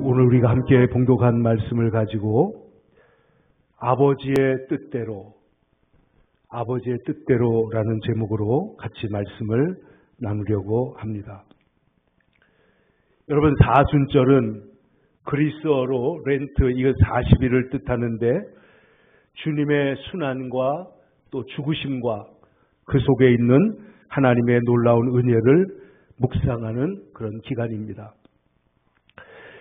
오늘 우리가 함께 봉독한 말씀을 가지고 아버지의 뜻대로라는 제목으로 같이 말씀을 나누려고 합니다. 여러분, 사순절은 그리스어로 렌트, 이거 40일을 뜻하는데 주님의 순환과 또 죽으심과 그 속에 있는 하나님의 놀라운 은혜를 묵상하는 그런 기간입니다.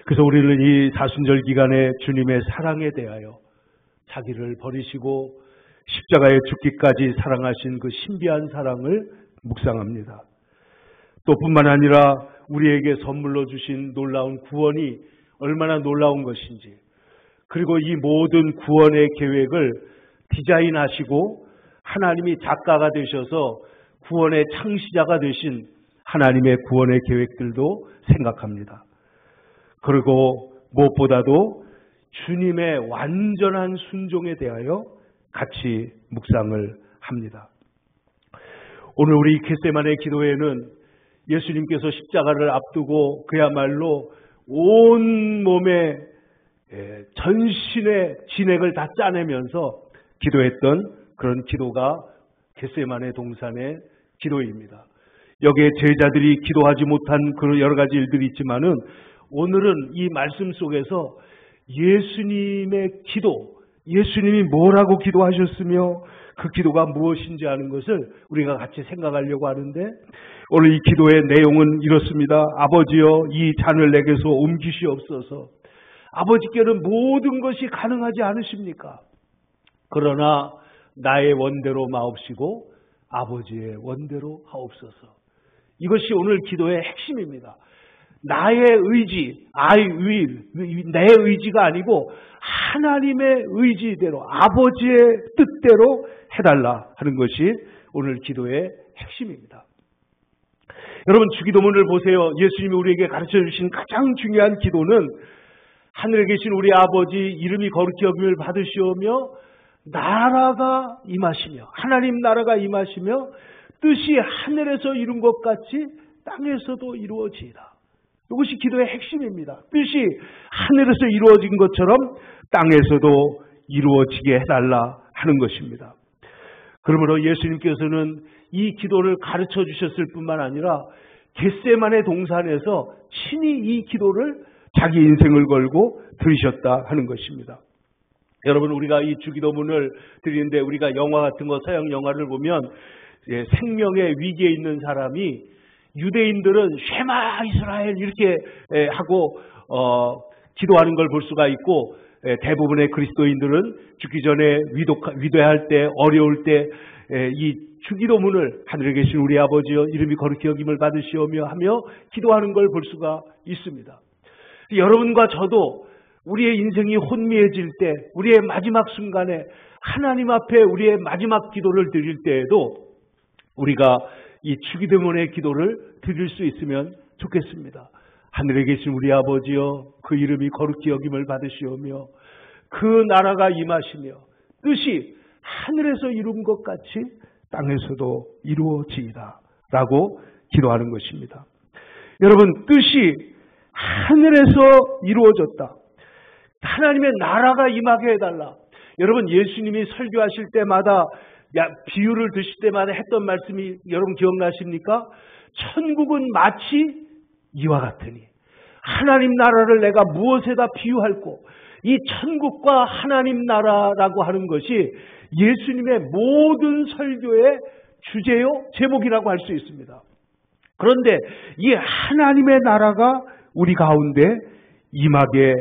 그래서 우리는 이 사순절 기간에 주님의 사랑에 대하여 자기를 버리시고 십자가에 죽기까지 사랑하신 그 신비한 사랑을 묵상합니다. 또 뿐만 아니라 우리에게 선물로 주신 놀라운 구원이 얼마나 놀라운 것인지, 그리고 이 모든 구원의 계획을 디자인하시고 하나님이 작가가 되셔서 구원의 창시자가 되신 하나님의 구원의 계획들도 생각합니다. 그리고 무엇보다도 주님의 완전한 순종에 대하여 같이 묵상을 합니다. 오늘 우리 겟세마네 기도회는 예수님께서 십자가를 앞두고 그야말로 온 몸에 전신의 진액을 다 짜내면서 기도했던 그런 기도가 겟세마네 동산의 기도입니다. 여기에 제자들이 기도하지 못한 그런 여러 가지 일들이 있지만은 오늘은 이 말씀 속에서 예수님의 기도, 예수님이 뭐라고 기도하셨으며 그 기도가 무엇인지 아는 것을 우리가 같이 생각하려고 하는데, 오늘 이 기도의 내용은 이렇습니다. 아버지여, 이 잔을 내게서 옮기시옵소서. 아버지께는 모든 것이 가능하지 않으십니까? 그러나 나의 원대로 마옵시고 아버지의 원대로 하옵소서. 이것이 오늘 기도의 핵심입니다. 나의 의지, I will, 내 의지가 아니고 하나님의 의지대로, 아버지의 뜻대로 해달라 하는 것이 오늘 기도의 핵심입니다. 여러분, 주기도문을 보세요. 예수님이 우리에게 가르쳐 주신 가장 중요한 기도는 하늘에 계신 우리 아버지 이름이 거룩히 여김을 받으시오며 나라가 임하시며, 하나님 나라가 임하시며 뜻이 하늘에서 이룬 것 같이 땅에서도 이루어지이다. 이것이 기도의 핵심입니다. 뜻이 하늘에서 이루어진 것처럼 땅에서도 이루어지게 해달라 하는 것입니다. 그러므로 예수님께서는 이 기도를 가르쳐 주셨을 뿐만 아니라 겟세마네 동산에서 친히 이 기도를 자기 인생을 걸고 들으셨다 하는 것입니다. 여러분, 우리가 이 주기도문을 드리는데 우리가 영화 같은 거, 서양 영화를 보면 생명의 위기에 있는 사람이, 유대인들은 쉐마 이스라엘 이렇게 하고 기도하는 걸 볼 수가 있고, 대부분의 그리스도인들은 죽기 전에 위도할 때, 어려울 때 이 주기도문을 하늘에 계신 우리 아버지여 이름이 거룩히 여김을 받으시오며 하며 기도하는 걸 볼 수가 있습니다. 여러분과 저도 우리의 인생이 혼미해질 때, 우리의 마지막 순간에 하나님 앞에 우리의 마지막 기도를 드릴 때에도 우리가 이 주기도문의 기도를 드릴 수 있으면 좋겠습니다. 하늘에 계신 우리 아버지여, 그 이름이 거룩히 여김을 받으시오며 그 나라가 임하시며 뜻이 하늘에서 이룬 것 같이 땅에서도 이루어지이다 라고 기도하는 것입니다. 여러분, 뜻이 하늘에서 이루어졌다. 하나님의 나라가 임하게 해달라. 여러분, 예수님이 설교하실 때마다, 비유를 드실 때마다 했던 말씀이 여러분 기억나십니까? 천국은 마치 이와 같으니, 하나님 나라를 내가 무엇에다 비유할꼬? 이 천국과 하나님 나라라고 하는 것이 예수님의 모든 설교의 주제요, 제목이라고 할 수 있습니다. 그런데 이 하나님의 나라가 우리 가운데 임하게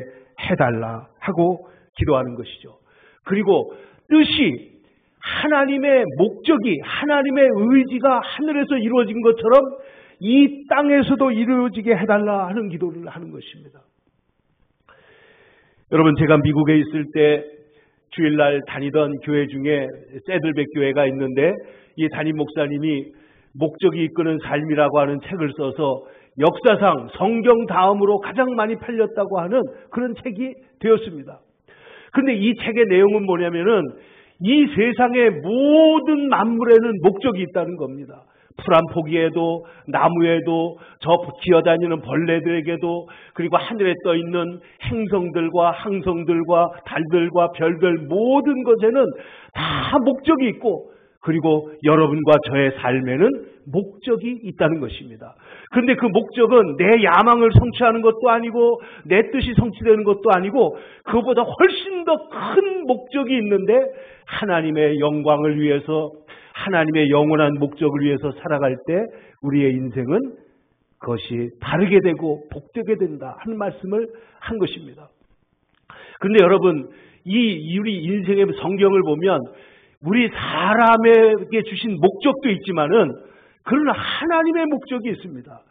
해달라 하고 기도하는 것이죠. 그리고 뜻이, 하나님의 목적이, 하나님의 의지가 하늘에서 이루어진 것처럼 이 땅에서도 이루어지게 해달라 하는 기도를 하는 것입니다. 여러분, 제가 미국에 있을 때 주일날 다니던 교회 중에 세들백 교회가 있는데, 이 담임 목사님이 목적이 이끄는 삶이라고 하는 책을 써서 역사상 성경 다음으로 가장 많이 팔렸다고 하는 그런 책이 되었습니다. 그런데 이 책의 내용은 뭐냐면은 이 세상의 모든 만물에는 목적이 있다는 겁니다. 풀 한 포기에도, 나무에도, 저 기어다니는 벌레들에게도, 그리고 하늘에 떠 있는 행성들과 항성들과 달들과 별들 모든 것에는 다 목적이 있고, 그리고 여러분과 저의 삶에는 목적이 있다는 것입니다. 그런데 그 목적은 내 야망을 성취하는 것도 아니고 내 뜻이 성취되는 것도 아니고 그것보다 훨씬 더 큰 목적이 있는데, 하나님의 영광을 위해서, 하나님의 영원한 목적을 위해서 살아갈 때 우리의 인생은 그것이 다르게 되고 복되게 된다 하는 말씀을 한 것입니다. 그런데 여러분, 우리 인생의 성경을 보면 우리 사람에게 주신 목적도 있지만은 그러나 하나님의 목적이 있습니다.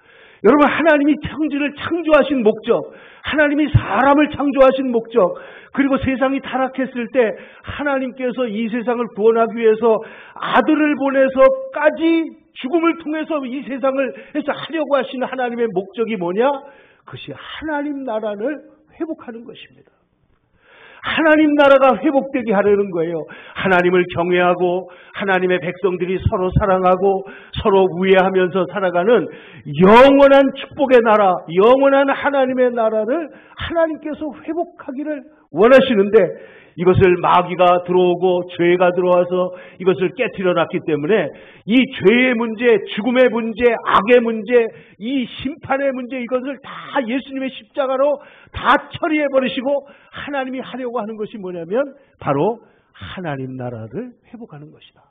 여러분, 하나님이 천지를 창조하신 목적, 하나님이 사람을 창조하신 목적, 그리고 세상이 타락했을 때 하나님께서 이 세상을 구원하기 위해서 아들을 보내서까지 죽음을 통해서 이 세상을 해서 하려고 하시는 하나님의 목적이 뭐냐? 그것이 하나님 나라를 회복하는 것입니다. 하나님 나라가 회복되게 하려는 거예요. 하나님을 경외하고 하나님의 백성들이 서로 사랑하고 서로 우애하면서 살아가는 영원한 축복의 나라, 영원한 하나님의 나라를 하나님께서 회복하기를 원하시는데, 이것을 마귀가 들어오고 죄가 들어와서 이것을 깨트려 놨기 때문에 이 죄의 문제, 죽음의 문제, 악의 문제, 이 심판의 문제, 이것을 다 예수님의 십자가로 다 처리해 버리시고 하나님이 하려고 하는 것이 뭐냐면 바로 하나님 나라를 회복하는 것이다.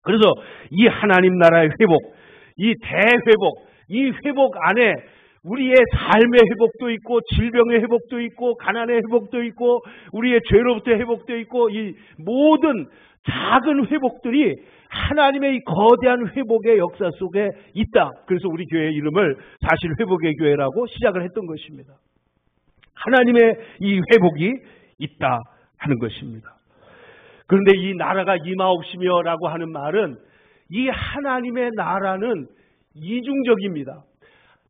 그래서 이 하나님 나라의 회복, 이 대회복, 이 회복 안에 우리의 삶의 회복도 있고, 질병의 회복도 있고, 가난의 회복도 있고, 우리의 죄로부터 회복도 있고, 이 모든 작은 회복들이 하나님의 이 거대한 회복의 역사 속에 있다. 그래서 우리 교회의 이름을 사실 회복의 교회라고 시작을 했던 것입니다. 하나님의 이 회복이 있다 하는 것입니다. 그런데 이 나라가 임하옵시며 라고 하는 말은, 이 하나님의 나라는 이중적입니다.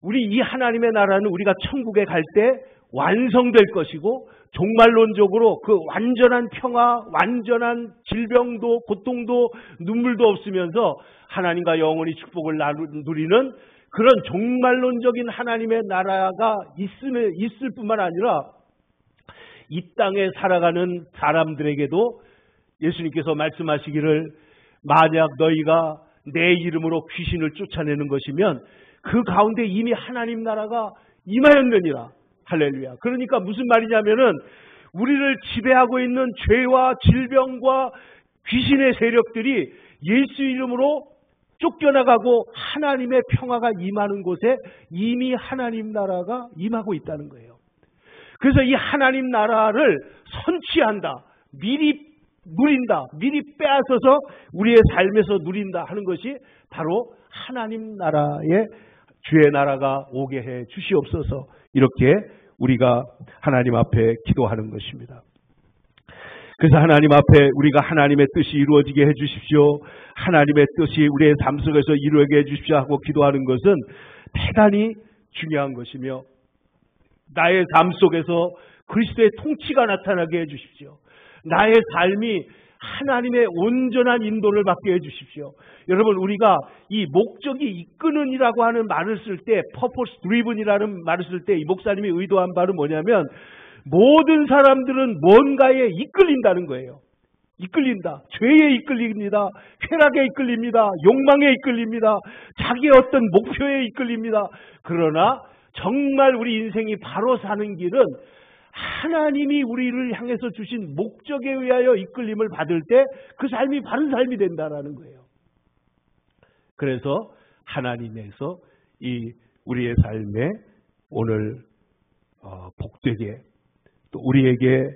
우리 이 하나님의 나라는 우리가 천국에 갈 때 완성될 것이고, 종말론적으로 그 완전한 평화, 완전한 질병도 고통도 눈물도 없으면서 하나님과 영원히 축복을 누리는 그런 종말론적인 하나님의 나라가 있을 뿐만 아니라 이 땅에 살아가는 사람들에게도 예수님께서 말씀하시기를, 만약 너희가 내 이름으로 귀신을 쫓아내는 것이면 그 가운데 이미 하나님 나라가 임하였느니라. 할렐루야. 그러니까 무슨 말이냐면은 우리를 지배하고 있는 죄와 질병과 귀신의 세력들이 예수 이름으로 쫓겨나가고 하나님의 평화가 임하는 곳에 이미 하나님 나라가 임하고 있다는 거예요. 그래서 이 하나님 나라를 선취한다, 미리 누린다, 미리 빼앗아서 우리의 삶에서 누린다 하는 것이 바로 하나님 나라의 주의 나라가 오게 해 주시옵소서, 이렇게 우리가 하나님 앞에 기도하는 것입니다. 그래서 하나님 앞에 우리가 하나님의 뜻이 이루어지게 해 주십시오, 하나님의 뜻이 우리의 삶 속에서 이루어지게 해 주십시오 하고 기도하는 것은 대단히 중요한 것이며, 나의 삶 속에서 그리스도의 통치가 나타나게 해 주십시오. 나의 삶이 하나님의 온전한 인도를 받게 해 주십시오. 여러분, 우리가 이 목적이 이끄는이라고 하는 말을 쓸 때, purpose driven이라는 말을 쓸 때 이 목사님이 의도한 바는 뭐냐면, 모든 사람들은 뭔가에 이끌린다는 거예요. 이끌린다. 죄에 이끌립니다. 쾌락에 이끌립니다. 욕망에 이끌립니다. 자기의 어떤 목표에 이끌립니다. 그러나 정말 우리 인생이 바로 사는 길은 하나님이 우리를 향해서 주신 목적에 의하여 이끌림을 받을 때 그 삶이 바른 삶이 된다라는 거예요. 그래서 하나님에서 이 우리의 삶에 오늘 복되게, 또 우리에게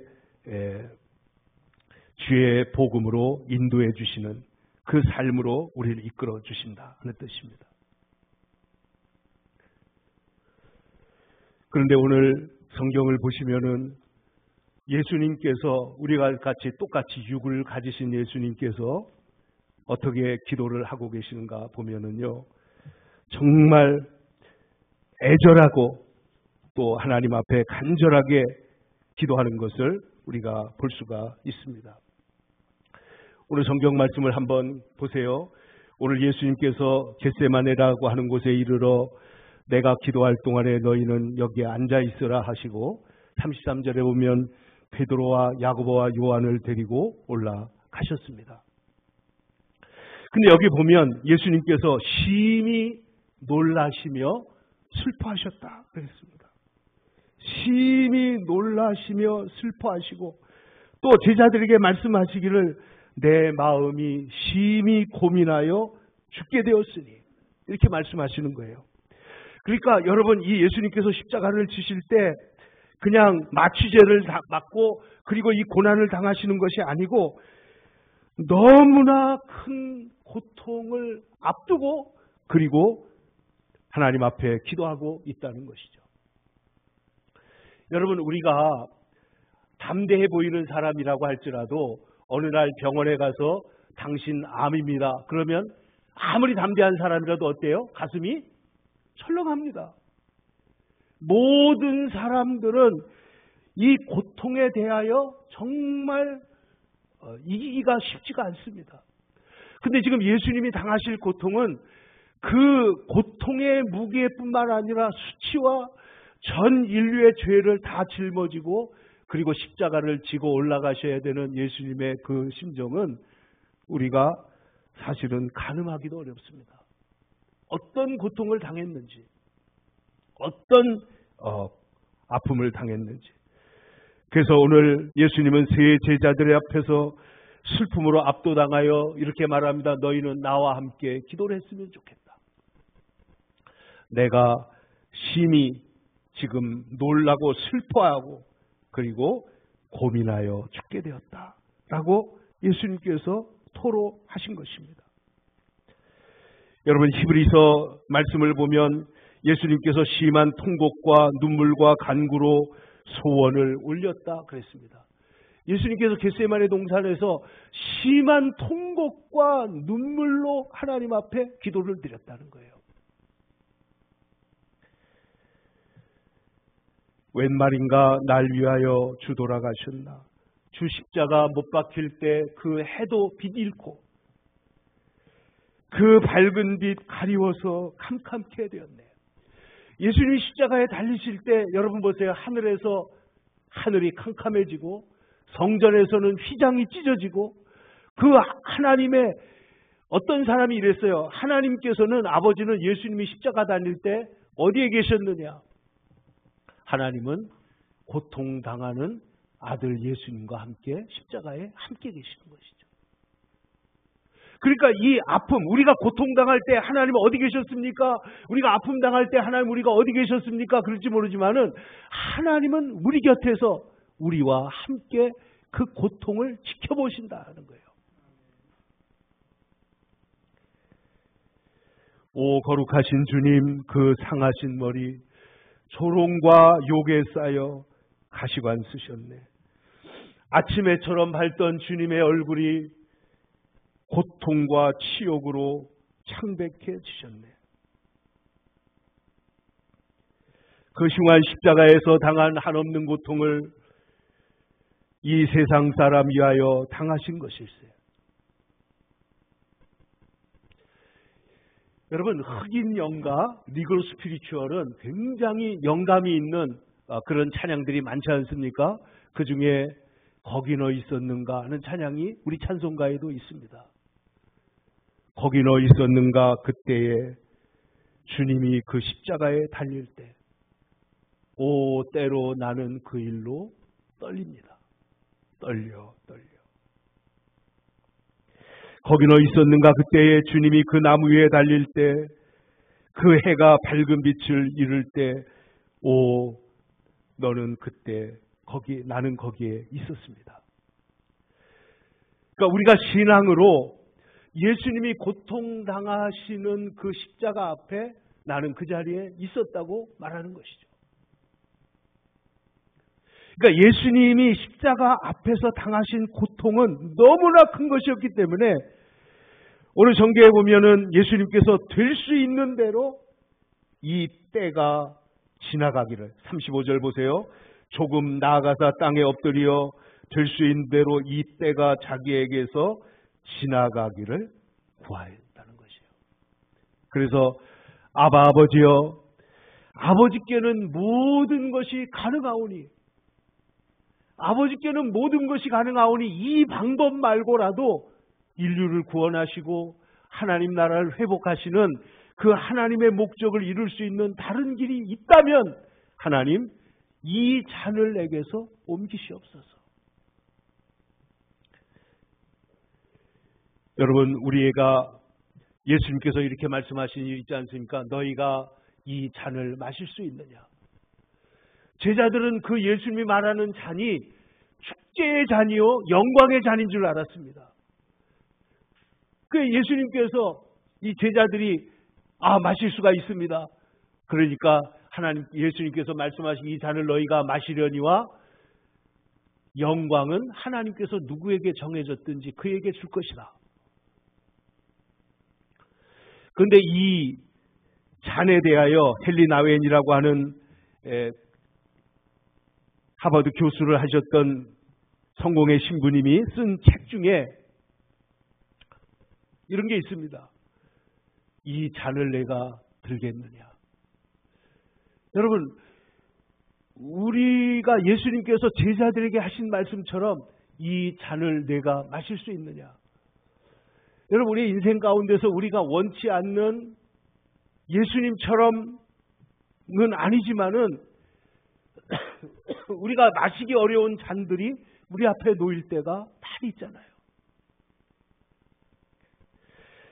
주의 복음으로 인도해 주시는 그 삶으로 우리를 이끌어 주신다 하는 뜻입니다. 그런데 오늘 성경을 보시면은 예수님께서, 우리가 똑같이 육을 가지신 예수님께서 어떻게 기도를 하고 계시는가 보면은요, 정말 애절하고 또 하나님 앞에 간절하게 기도하는 것을 우리가 볼 수가 있습니다. 오늘 성경 말씀을 한번 보세요. 오늘 예수님께서 겟세마네라고 하는 곳에 이르러 내가 기도할 동안에 너희는 여기에 앉아 있으라 하시고 33절에 보면 베드로와 야고보와 요한을 데리고 올라가셨습니다. 근데 여기 보면 예수님께서 심히 놀라시며 슬퍼하셨다 그랬습니다. 심히 놀라시며 슬퍼하시고 또 제자들에게 말씀하시기를 내 마음이 심히 고민하여 죽게 되었으니 이렇게 말씀하시는 거예요. 그러니까 여러분 이 예수님께서 십자가를 지실 때 그냥 마취제를 맞고 그리고 이 고난을 당하시는 것이 아니고 너무나 큰 고통을 앞두고 그리고 하나님 앞에 기도하고 있다는 것이죠. 여러분 우리가 담대해 보이는 사람이라고 할지라도 어느 날 병원에 가서 당신 암입니다. 그러면 아무리 담대한 사람이라도 어때요? 가슴이 철렁합니다. 모든 사람들은 이 고통에 대하여 정말 이기기가 쉽지가 않습니다. 근데 지금 예수님이 당하실 고통은 그 고통의 무게뿐만 아니라 수치와 전 인류의 죄를 다 짊어지고 그리고 십자가를 지고 올라가셔야 되는 예수님의 그 심정은 우리가 사실은 가늠하기도 어렵습니다. 어떤 고통을 당했는지, 어떤 아픔을 당했는지. 그래서 오늘 예수님은 세 제자들의 앞에서 슬픔으로 압도당하여 이렇게 말합니다. 너희는 나와 함께 기도를 했으면 좋겠다. 내가 심히 지금 놀라고 슬퍼하고 그리고 고민하여 죽게 되었다. 라고 예수님께서 토로하신 것입니다. 여러분 히브리서 말씀을 보면 예수님께서 심한 통곡과 눈물과 간구로 소원을 올렸다 그랬습니다. 예수님께서 겟세마네 동산에서 심한 통곡과 눈물로 하나님 앞에 기도를 드렸다는 거예요. 웬 말인가 날 위하여 주 돌아가셨나. 주 십자가 못 박힐 때 그 해도 빛 잃고 그 밝은 빛 가리워서 캄캄케 되었네. 예수님이 십자가에 달리실 때 여러분 보세요. 하늘에서 하늘이 캄캄해지고 성전에서는 휘장이 찢어지고 그 하나님의 어떤 사람이 이랬어요. 하나님께서는 아버지는 예수님이 십자가 달릴 때 어디에 계셨느냐. 하나님은 고통당하는 아들 예수님과 함께 십자가에 함께 계시는 것이죠. 그러니까 이 아픔, 우리가 고통당할 때 하나님은 어디 계셨습니까? 우리가 아픔 당할 때 하나님 우리가 어디 계셨습니까? 그럴지 모르지만은 하나님은 우리 곁에서 우리와 함께 그 고통을 지켜보신다는 거예요. 오 거룩하신 주님, 그 상하신 머리 조롱과 욕에 쌓여 가시관 쓰셨네. 아침에처럼 밝던 주님의 얼굴이 고통과 치욕으로 창백해지셨네. 그 흉한 십자가에서 당한 한없는 고통을 이 세상 사람 위하여 당하신 것일세. 여러분 흑인 영가 리그로 스피리추얼은 굉장히 영감이 있는 그런 찬양들이 많지 않습니까? 그 중에 거기 너 있었는가 하는 찬양이 우리 찬송가에도 있습니다. 거기 너 있었는가 그때에 주님이 그 십자가에 달릴 때 오 때로 나는 그 일로 떨립니다. 떨려. 거기 너 있었는가 그때에 주님이 그 나무 위에 달릴 때 그 해가 밝은 빛을 잃을 때 오 너는 그때 나는 거기에 있었습니다. 그러니까 우리가 신앙으로 예수님이 고통당하시는 그 십자가 앞에 나는 그 자리에 있었다고 말하는 것이죠. 그러니까 예수님이 십자가 앞에서 당하신 고통은 너무나 큰 것이었기 때문에 오늘 성경에 보면은 예수님께서 될 수 있는 대로 이 때가 지나가기를 35절 보세요. 조금 나아가서 땅에 엎드려 될 수 있는 대로 이 때가 자기에게서 지나가기를 구하였다는 것이죠. 그래서 아바 아버지여, 아버지께는 모든 것이 가능하오니, 아버지께는 모든 것이 가능하오니 이 방법 말고라도 인류를 구원하시고 하나님 나라를 회복하시는 그 하나님의 목적을 이룰 수 있는 다른 길이 있다면 하나님 이 잔을 내게서 옮기시옵소서. 여러분, 우리가 예수님께서 이렇게 말씀하신 일 있지 않습니까? 너희가 이 잔을 마실 수 있느냐? 제자들은 그 예수님이 말하는 잔이 축제의 잔이요 영광의 잔인 줄 알았습니다. 그 예수님께서 이 제자들이 마실 수가 있습니다. 그러니까 하나님 예수님께서 말씀하신 이 잔을 너희가 마시려니와 영광은 하나님께서 누구에게 정해졌든지 그에게 줄 것이다. 그런데 이 잔에 대하여 헨리 나웬이라고 하는 하버드 교수를 하셨던 성공의 신부님이 쓴 책 중에 이런 게 있습니다. 이 잔을 내가 들겠느냐. 여러분, 우리가 예수님께서 제자들에게 하신 말씀처럼 이 잔을 내가 마실 수 있느냐. 여러분, 우리의 인생 가운데서 우리가 원치 않는 예수님처럼은 아니지만은 우리가 마시기 어려운 잔들이 우리 앞에 놓일 때가 많이 있잖아요.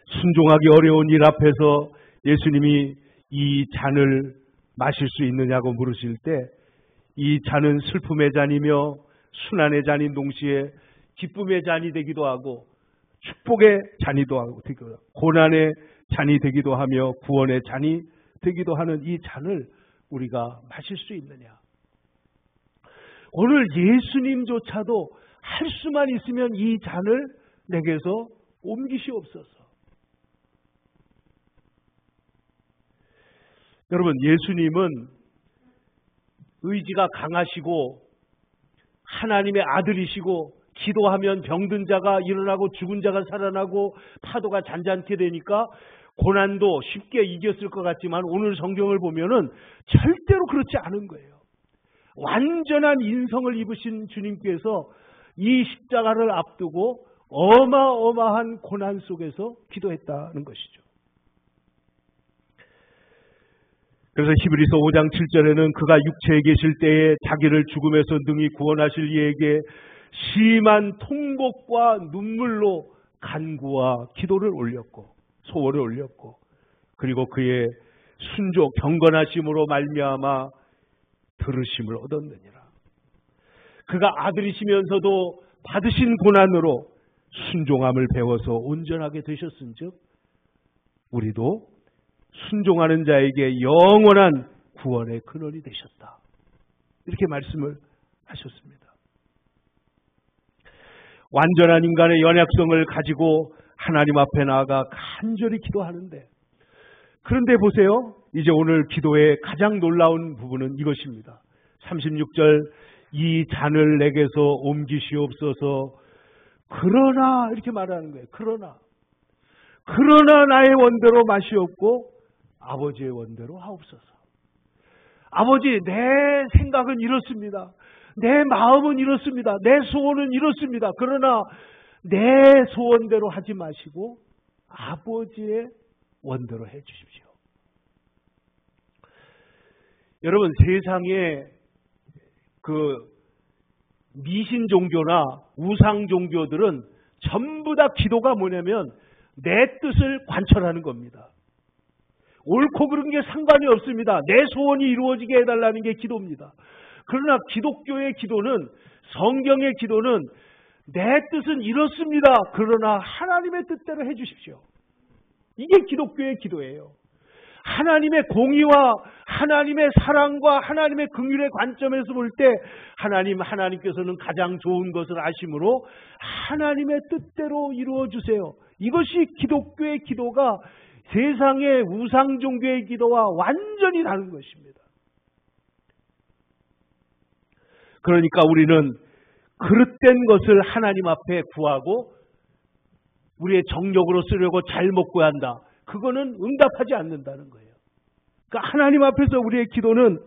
순종하기 어려운 일 앞에서 예수님이 이 잔을 마실 수 있느냐고 물으실 때 이 잔은 슬픔의 잔이며 순환의 잔인 동시에 기쁨의 잔이 되기도 하고 축복의 잔이도 하고 고난의 잔이 되기도 하며 구원의 잔이 되기도 하는 이 잔을 우리가 마실 수 있느냐. 오늘 예수님조차도 할 수만 있으면 이 잔을 내게서 옮기시옵소서. 여러분, 예수님은 의지가 강하시고 하나님의 아들이시고 기도하면 병든 자가 일어나고 죽은 자가 살아나고 파도가 잔잔케 되니까 고난도 쉽게 이겼을 것 같지만 오늘 성경을 보면은 절대로 그렇지 않은 거예요. 완전한 인성을 입으신 주님께서 이 십자가를 앞두고 어마어마한 고난 속에서 기도했다는 것이죠. 그래서 히브리서 5장 7절에는 그가 육체에 계실 때에 자기를 죽음에서 능히 구원하실 이에게 심한 통곡과 눈물로 간구와 기도를 올렸고 소원을 올렸고 그리고 그의 순종 경건하심으로 말미암아 들으심을 얻었느니라. 그가 아들이시면서도 받으신 고난으로 순종함을 배워서 온전하게 되셨은즉 우리도 순종하는 자에게 영원한 구원의 근원이 되셨다. 이렇게 말씀을 하셨습니다. 완전한 인간의 연약성을 가지고 하나님 앞에 나아가 간절히 기도하는데, 그런데 보세요. 이제 오늘 기도의 가장 놀라운 부분은 이것입니다. 36절 이 잔을 내게서 옮기시옵소서. 그러나 이렇게 말하는 거예요. 그러나 나의 원대로 마시옵고 아버지의 원대로 하옵소서. 아버지, 내 생각은 이렇습니다. 내 마음은 이렇습니다. 내 소원은 이렇습니다. 그러나 내 소원대로 하지 마시고 아버지의 원대로 해 주십시오. 여러분, 세상에 그 미신 종교나 우상 종교들은 전부 다 기도가 뭐냐면 내 뜻을 관철하는 겁니다. 옳고 그른 게 상관이 없습니다. 내 소원이 이루어지게 해달라는 게 기도입니다. 그러나 기독교의 기도는, 성경의 기도는 내 뜻은 이렇습니다. 그러나 하나님의 뜻대로 해 주십시오. 이게 기독교의 기도예요. 하나님의 공의와 하나님의 사랑과 하나님의 긍휼의 관점에서 볼 때 하나님께서는 가장 좋은 것을 아심으로 하나님의 뜻대로 이루어 주세요. 이것이 기독교의 기도가 세상의 우상 종교의 기도와 완전히 다른 것입니다. 그러니까 우리는 그릇된 것을 하나님 앞에 구하고 우리의 정력으로 쓰려고 잘못 구한다. 그거는 응답하지 않는다는 거예요. 그러니까 하나님 앞에서 우리의 기도는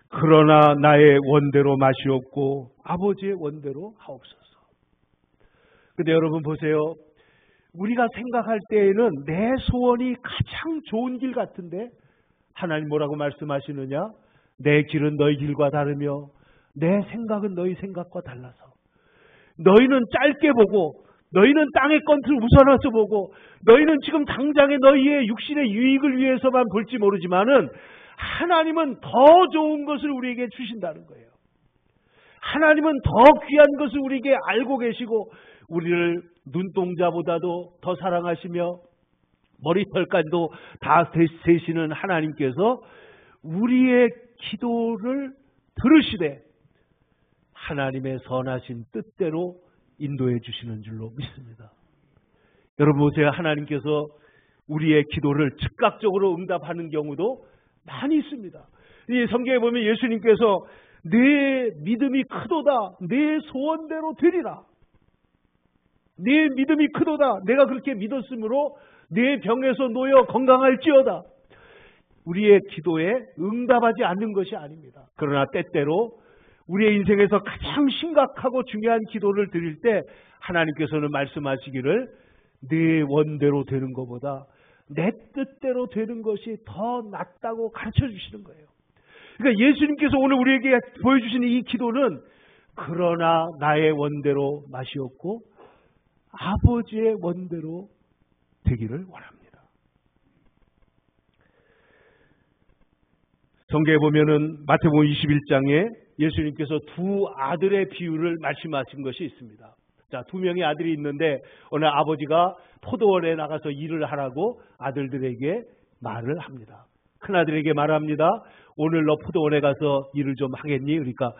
그러나 나의 원대로 마시옵고 아버지의 원대로 하옵소서. 근데 여러분 보세요. 우리가 생각할 때에는 내 소원이 가장 좋은 길 같은데 하나님 뭐라고 말씀하시느냐? 내 길은 너희 길과 다르며 내 생각은 너희 생각과 달라서 너희는 짧게 보고 너희는 땅의 것을 우선해서 보고 너희는 지금 당장의 너희의 육신의 유익을 위해서만 볼지 모르지만은 하나님은 더 좋은 것을 우리에게 주신다는 거예요. 하나님은 더 귀한 것을 우리에게 알고 계시고 우리를 눈동자보다도 더 사랑하시며 머리털까지도 다 세시는 하나님께서 우리의 기도를 들으시되 하나님의 선하신 뜻대로 인도해 주시는 줄로 믿습니다. 여러분 보세요. 하나님께서 우리의 기도를 즉각적으로 응답하는 경우도 많이 있습니다. 이 성경에 보면 예수님께서 내 믿음이 크도다. 내 소원대로 되리라. 내 믿음이 크도다. 내가 그렇게 믿었으므로 내 병에서 놓여 건강할지어다. 우리의 기도에 응답하지 않는 것이 아닙니다. 그러나 때때로 우리의 인생에서 가장 심각하고 중요한 기도를 드릴 때 하나님께서는 말씀하시기를 내 원대로 되는 것보다 내 뜻대로 되는 것이 더 낫다고 가르쳐 주시는 거예요. 그러니까 예수님께서 오늘 우리에게 보여주시는 이 기도는 그러나 나의 원대로 마시옵고 아버지의 원대로 되기를 원합니다. 성경에 보면은 마태복음 21장에 예수님께서 두 아들의 비유를 말씀하신 것이 있습니다. 자, 두 명의 아들이 있는데 어느 아버지가 포도원에 나가서 일을 하라고 아들들에게 말을 합니다. 큰아들에게 말합니다. 오늘 너 포도원에 가서 일을 좀 하겠니? 그러니까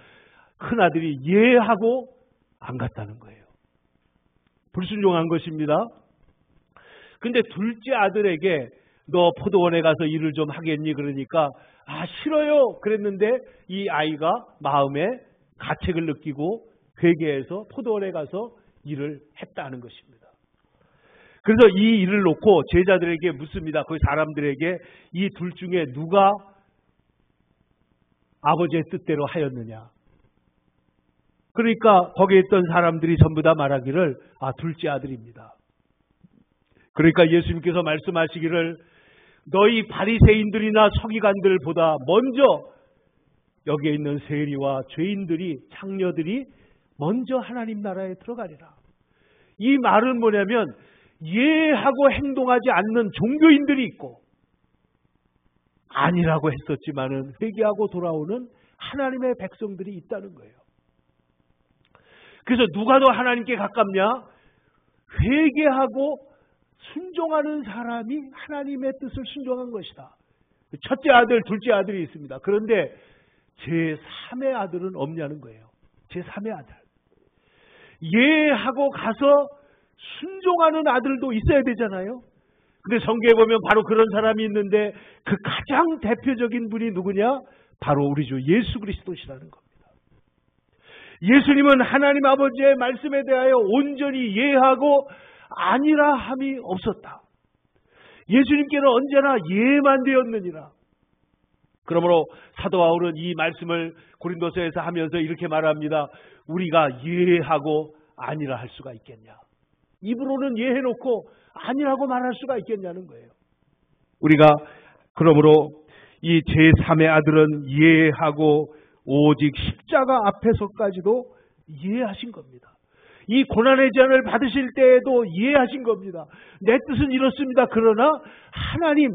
큰아들이 예 하고 안 갔다는 거예요. 불순종한 것입니다. 근데 둘째 아들에게 너 포도원에 가서 일을 좀 하겠니? 그러니까 싫어요. 그랬는데 이 아이가 마음에 가책을 느끼고 회개해서 포도원에 가서 일을 했다는 것입니다. 그래서 이 일을 놓고 제자들에게 묻습니다. 그 사람들에게 이 둘 중에 누가 아버지의 뜻대로 하였느냐. 그러니까 거기에 있던 사람들이 전부 다 말하기를 둘째 아들입니다. 그러니까 예수님께서 말씀하시기를 너희 바리새인들이나 서기관들보다 먼저 여기에 있는 세리와 죄인들이 창녀들이 먼저 하나님 나라에 들어가리라. 이 말은 뭐냐면 예하고 행동하지 않는 종교인들이 있고 아니라고 했었지만은 회개하고 돌아오는 하나님의 백성들이 있다는 거예요. 그래서 누가 더 하나님께 가깝냐? 회개하고 순종하는 사람이 하나님의 뜻을 순종한 것이다. 첫째 아들, 둘째 아들이 있습니다. 그런데 제3의 아들은 없냐는 거예요. 제3의 아들. 예하고 가서 순종하는 아들도 있어야 되잖아요. 근데 성경에 보면 바로 그런 사람이 있는데 그 가장 대표적인 분이 누구냐? 바로 우리 주 예수 그리스도시라는 겁니다. 예수님은 하나님 아버지의 말씀에 대하여 온전히 예하고 아니라 함이 없었다. 예수님께는 언제나 예만 되었느니라. 그러므로 사도 바울은 이 말씀을 고린도서에서 하면서 이렇게 말합니다. 우리가 예하고 아니라 할 수가 있겠냐. 입으로는 예해놓고 아니라고 말할 수가 있겠냐는 거예요. 우리가 그러므로 이 제3의 아들은 예하고 오직 십자가 앞에서까지도 이해하신 겁니다. 이 고난의 제한을 받으실 때에도 이해하신 겁니다. 내 뜻은 이렇습니다. 그러나 하나님,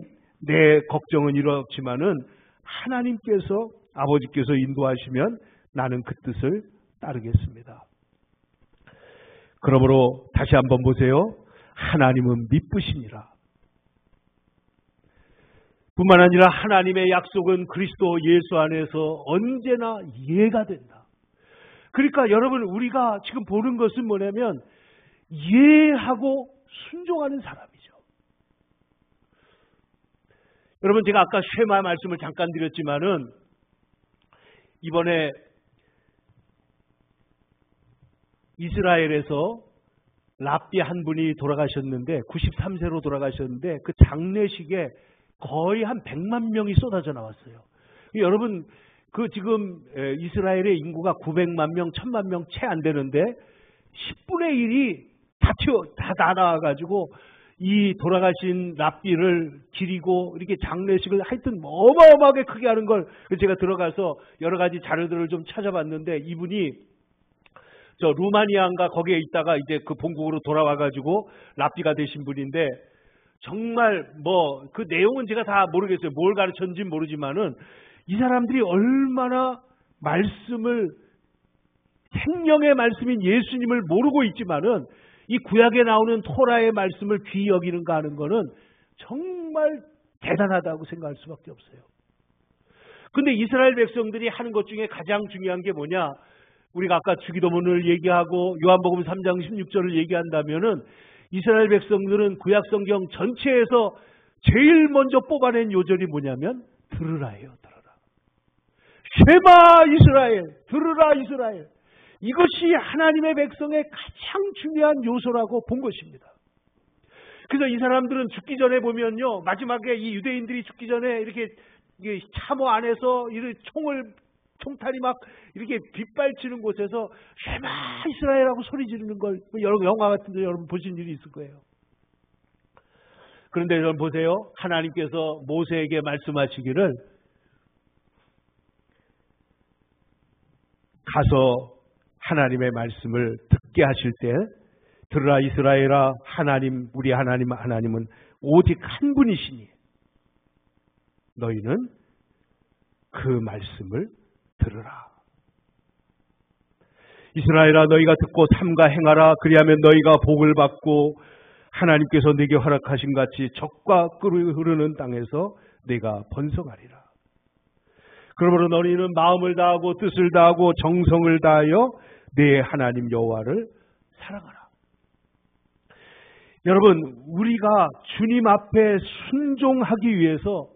내 걱정은 이렇지만은 하나님께서 아버지께서 인도하시면 나는 그 뜻을 따르겠습니다. 그러므로 다시 한번 보세요. 하나님은 미쁘시니라. 뿐만 아니라 하나님의 약속은 그리스도 예수 안에서 언제나 예가 된다. 그러니까 여러분 우리가 지금 보는 것은 뭐냐면 예하고 순종하는 사람이죠. 여러분 제가 아까 쉐마 말씀을 잠깐 드렸지만은 이번에 이스라엘에서 랍비 한 분이 돌아가셨는데 93세로 돌아가셨는데 그 장례식에 거의 한 100만 명이 쏟아져 나왔어요. 여러분 그 지금 이스라엘의 인구가 900만 명, 1000만 명 채 안 되는데 10분의 1이 다 나와가지고 이 돌아가신 랍비를 기리고 이렇게 장례식을 하여튼 어마어마하게 크게 하는 걸 제가 들어가서 여러 가지 자료들을 좀 찾아봤는데 이분이 저 루마니아인가 거기에 있다가 이제 그 본국으로 돌아와가지고 랍비가 되신 분인데 정말 뭐 그 내용은 제가 다 모르겠어요. 뭘 가르쳤는지 모르지만은 이 사람들이 얼마나 말씀을 생명의 말씀인 예수님을 모르고 있지만은 이 구약에 나오는 토라의 말씀을 귀히 여기는가 하는 거는 정말 대단하다고 생각할 수밖에 없어요. 근데 이스라엘 백성들이 하는 것 중에 가장 중요한 게 뭐냐? 우리가 아까 주기도문을 얘기하고 요한복음 3장 16절을 얘기한다면은 이스라엘 백성들은 구약 성경 전체에서 제일 먼저 뽑아낸 요절이 뭐냐면 들으라예요. 들으라. 쉐마 이스라엘. 들으라 이스라엘. 이것이 하나님의 백성의 가장 중요한 요소라고 본 것입니다. 그래서 이 사람들은 죽기 전에 보면요. 마지막에 이 유대인들이 죽기 전에 이렇게 참호 안에서 이렇게 총탄이 막 이렇게 빗발치는 곳에서 쉐마 이스라엘하고 소리 지르는 걸 여러분 영화 같은 데 여러분 보신 일이 있을 거예요. 그런데 여러분 보세요. 하나님께서 모세에게 말씀하시기를 가서 하나님의 말씀을 듣게 하실 때 들으라 이스라엘아 하나님 우리 하나님은 오직 한 분이시니 너희는 그 말씀을 들으라. 이스라엘아 너희가 듣고 삼가 행하라. 그리하면 너희가 복을 받고 하나님께서 네게 허락하신 같이 적과 꿀이 흐르는 땅에서 네가 번성하리라. 그러므로 너희는 마음을 다하고 뜻을 다하고 정성을 다하여 네 하나님 여호와를 사랑하라. 여러분 우리가 주님 앞에 순종하기 위해서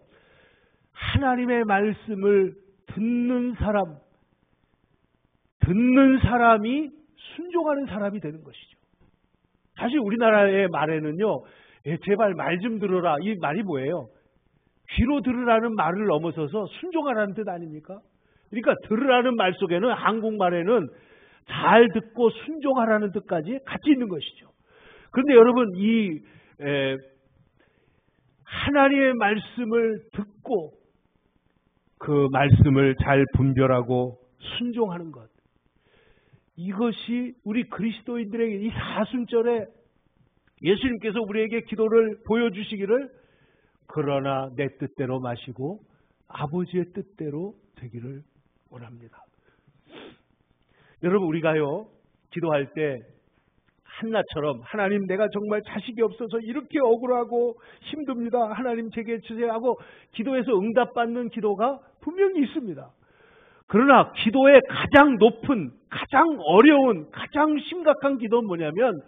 하나님의 말씀을 듣는 사람이 순종하는 사람이 되는 것이죠. 사실 우리나라의 말에는요. 제발 말 좀 들어라. 이 말이 뭐예요? 귀로 들으라는 말을 넘어서서 순종하라는 뜻 아닙니까? 그러니까 들으라는 말 속에는 한국말에는 잘 듣고 순종하라는 뜻까지 같이 있는 것이죠. 그런데 여러분 이 하나님의 말씀을 듣고 그 말씀을 잘 분별하고 순종하는 것, 이것이 우리 그리스도인들에게 이 사순절에 예수님께서 우리에게 기도를 보여주시기를 그러나 내 뜻대로 마시고 아버지의 뜻대로 되기를 원합니다. 여러분 우리가요 기도할 때 한나처럼 하나님 내가 정말 자식이 없어서 이렇게 억울하고 힘듭니다. 하나님 제게 주세요 하고 기도해서 응답받는 기도가 분명히 있습니다. 그러나 기도의 가장 높은, 가장 어려운, 가장 심각한 기도는 뭐냐면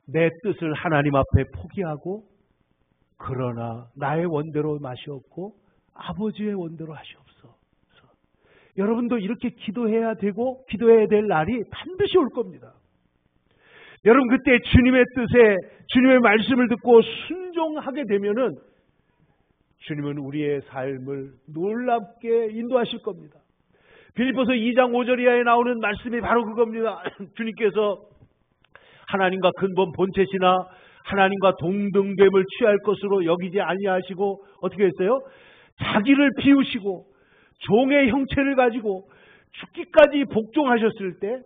내 뜻을 하나님 앞에 포기하고 그러나 나의 원대로 마시옵고 아버지의 원대로 하시옵소서. 여러분도 이렇게 기도해야 되고 기도해야 될 날이 반드시 올 겁니다. 여러분 그때 주님의 뜻에 주님의 말씀을 듣고 순종하게 되면은 주님은 우리의 삶을 놀랍게 인도하실 겁니다. 빌립보서 2장 5절 이하에 나오는 말씀이 바로 그겁니다. 주님께서 하나님과 근본 본체시나 하나님과 동등됨을 취할 것으로 여기지 아니하시고 어떻게 했어요? 자기를 비우시고 종의 형체를 가지고 죽기까지 복종하셨을 때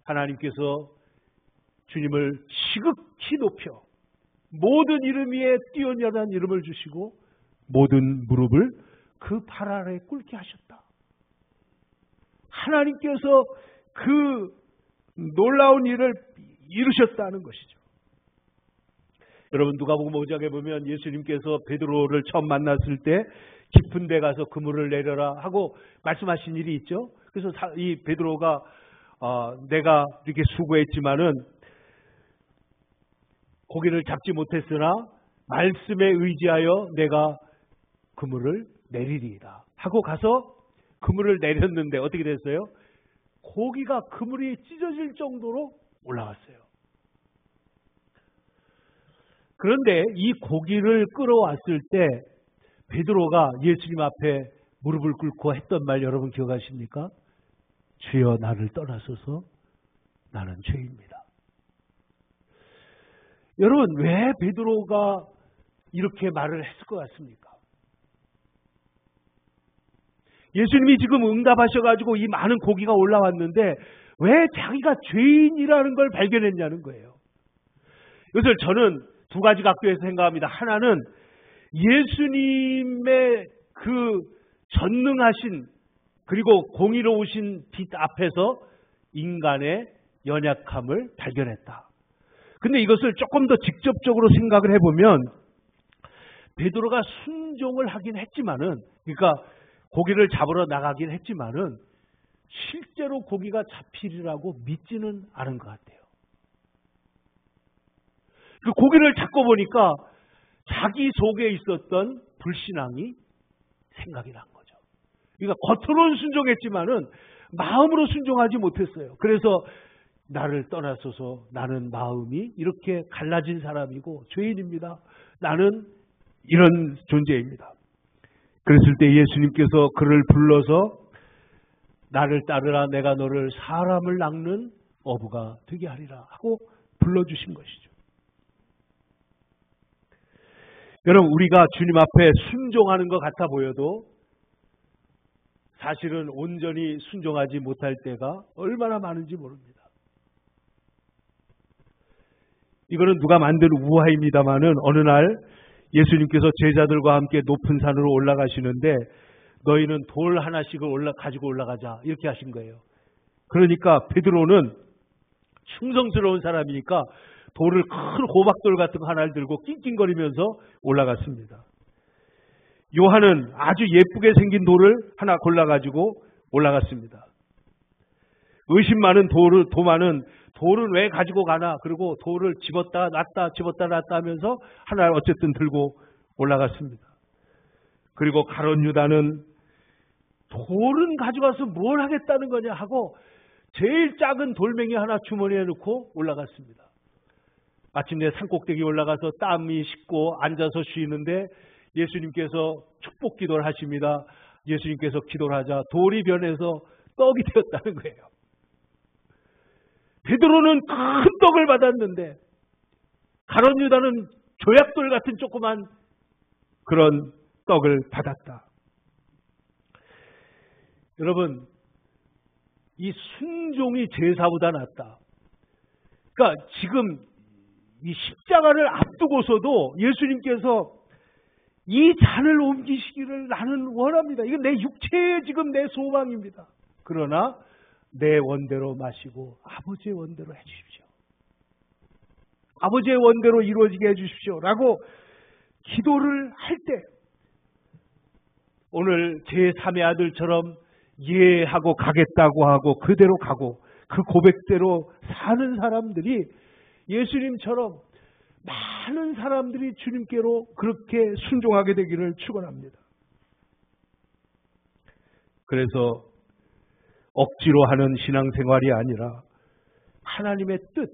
하나님께서 주님을 지극히 높여 모든 이름 위에 뛰어난 이름을 주시고 모든 무릎을 그 발 아래 꿇게 하셨다. 하나님께서 그 놀라운 일을 이루셨다는 것이죠. 여러분 누가복음 5장에 보면 예수님께서 베드로를 처음 만났을 때 깊은 데 가서 그물을 내려라 하고 말씀하신 일이 있죠. 그래서 이 베드로가 내가 이렇게 수고했지만은 고기를 잡지 못했으나 말씀에 의지하여 내가 그물을 내리리이다 하고 가서 그물을 내렸는데 어떻게 됐어요? 고기가 그물이 찢어질 정도로 올라왔어요. 그런데 이 고기를 끌어왔을 때 베드로가 예수님 앞에 무릎을 꿇고 했던 말 여러분 기억하십니까? 주여 나를 떠나소서 나는 죄입니다. 여러분 왜 베드로가 이렇게 말을 했을 것 같습니까? 예수님이 지금 응답하셔가지고 이 많은 고기가 올라왔는데 왜 자기가 죄인이라는 걸 발견했냐는 거예요. 이것을 저는 두 가지 각도에서 생각합니다. 하나는 예수님의 그 전능하신 그리고 공의로우신 빛 앞에서 인간의 연약함을 발견했다. 근데 이것을 조금 더 직접적으로 생각을 해보면 베드로가 순종을 하긴 했지만은, 그러니까 고기를 잡으러 나가긴 했지만은 실제로 고기가 잡히리라고 믿지는 않은 것 같아요. 그 고기를 잡고 보니까 자기 속에 있었던 불신앙이 생각이 난 거죠. 그러니까 겉으로는 순종했지만은 마음으로 순종하지 못했어요. 그래서 나를 떠나소서 나는 마음이 이렇게 갈라진 사람이고 죄인입니다. 나는 이런 존재입니다. 그랬을 때 예수님께서 그를 불러서 나를 따르라 내가 너를 사람을 낚는 어부가 되게 하리라 하고 불러주신 것이죠. 여러분 우리가 주님 앞에 순종하는 것 같아 보여도 사실은 온전히 순종하지 못할 때가 얼마나 많은지 모릅니다. 이거는 누가 만든 우화입니다마는 어느 날 예수님께서 제자들과 함께 높은 산으로 올라가시는데 너희는 돌 하나씩을 가지고 올라가자 이렇게 하신 거예요. 그러니까 베드로는 충성스러운 사람이니까 돌을 큰 호박돌 같은 거 하나를 들고 낑낑거리면서 올라갔습니다. 요한은 아주 예쁘게 생긴 돌을 하나 골라가지고 올라갔습니다. 의심 많은 도마는 돌은 왜 가지고 가나 그리고 돌을 집었다 놨다 집었다 놨다 하면서 하나를 어쨌든 들고 올라갔습니다. 그리고 가룟 유다는 돌은 가져가서 뭘 하겠다는 거냐 하고 제일 작은 돌멩이 하나 주머니에 넣고 올라갔습니다. 마침내 산꼭대기 올라가서 땀이 식고 앉아서 쉬는데 예수님께서 축복 기도를 하십니다. 예수님께서 기도를 하자 돌이 변해서 떡이 되었다는 거예요. 베드로는 큰 떡을 받았는데 가룟 유다는 조약돌 같은 조그만 그런 떡을 받았다. 여러분 이 순종이 제사보다 낫다. 그러니까 지금 이 십자가를 앞두고서도 예수님께서 이 잔을 옮기시기를 나는 원합니다. 이건 내 육체의 지금 내 소망입니다. 그러나 내 원대로 마시고 아버지의 원대로 해주십시오. 아버지의 원대로 이루어지게 해주십시오. 라고 기도를 할 때 오늘 제3의 아들처럼 예하고 가겠다고 하고 그대로 가고 그 고백대로 사는 사람들이 예수님처럼 많은 사람들이 주님께로 그렇게 순종하게 되기를 축원합니다. 그래서 억지로 하는 신앙생활이 아니라 하나님의 뜻,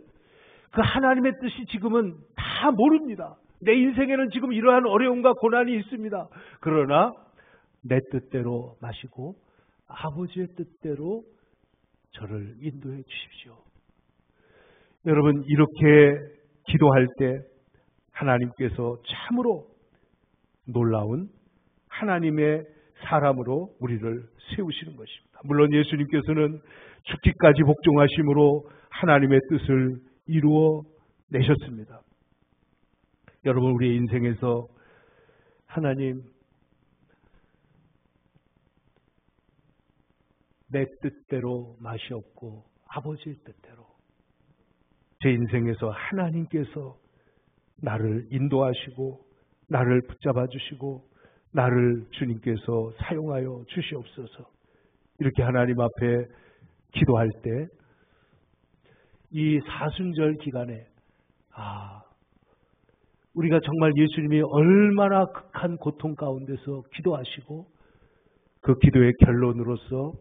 그 하나님의 뜻이 지금은 다 모릅니다. 내 인생에는 지금 이러한 어려움과 고난이 있습니다. 그러나 내 뜻대로 마시고 아버지의 뜻대로 저를 인도해 주십시오. 여러분 이렇게 기도할 때 하나님께서 참으로 놀라운 하나님의 사람으로 우리를 세우시는 것입니다. 물론 예수님께서는 죽기까지 복종하심으로 하나님의 뜻을 이루어 내셨습니다. 여러분 우리의 인생에서 하나님 내 뜻대로 마시옵고 아버지의 뜻대로 제 인생에서 하나님께서 나를 인도하시고 나를 붙잡아 주시고 나를 주님께서 사용하여 주시옵소서. 이렇게 하나님 앞에 기도할 때 이 사순절 기간에 우리가 정말 예수님이 얼마나 극한 고통 가운데서 기도하시고 그 기도의 결론으로서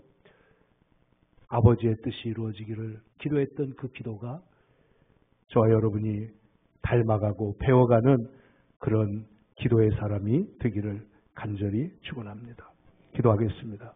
아버지의 뜻이 이루어지기를 기도했던 그 기도가 저와 여러분이 닮아가고 배워가는 그런 기도의 사람이 되기를 간절히 축원합니다. 기도하겠습니다.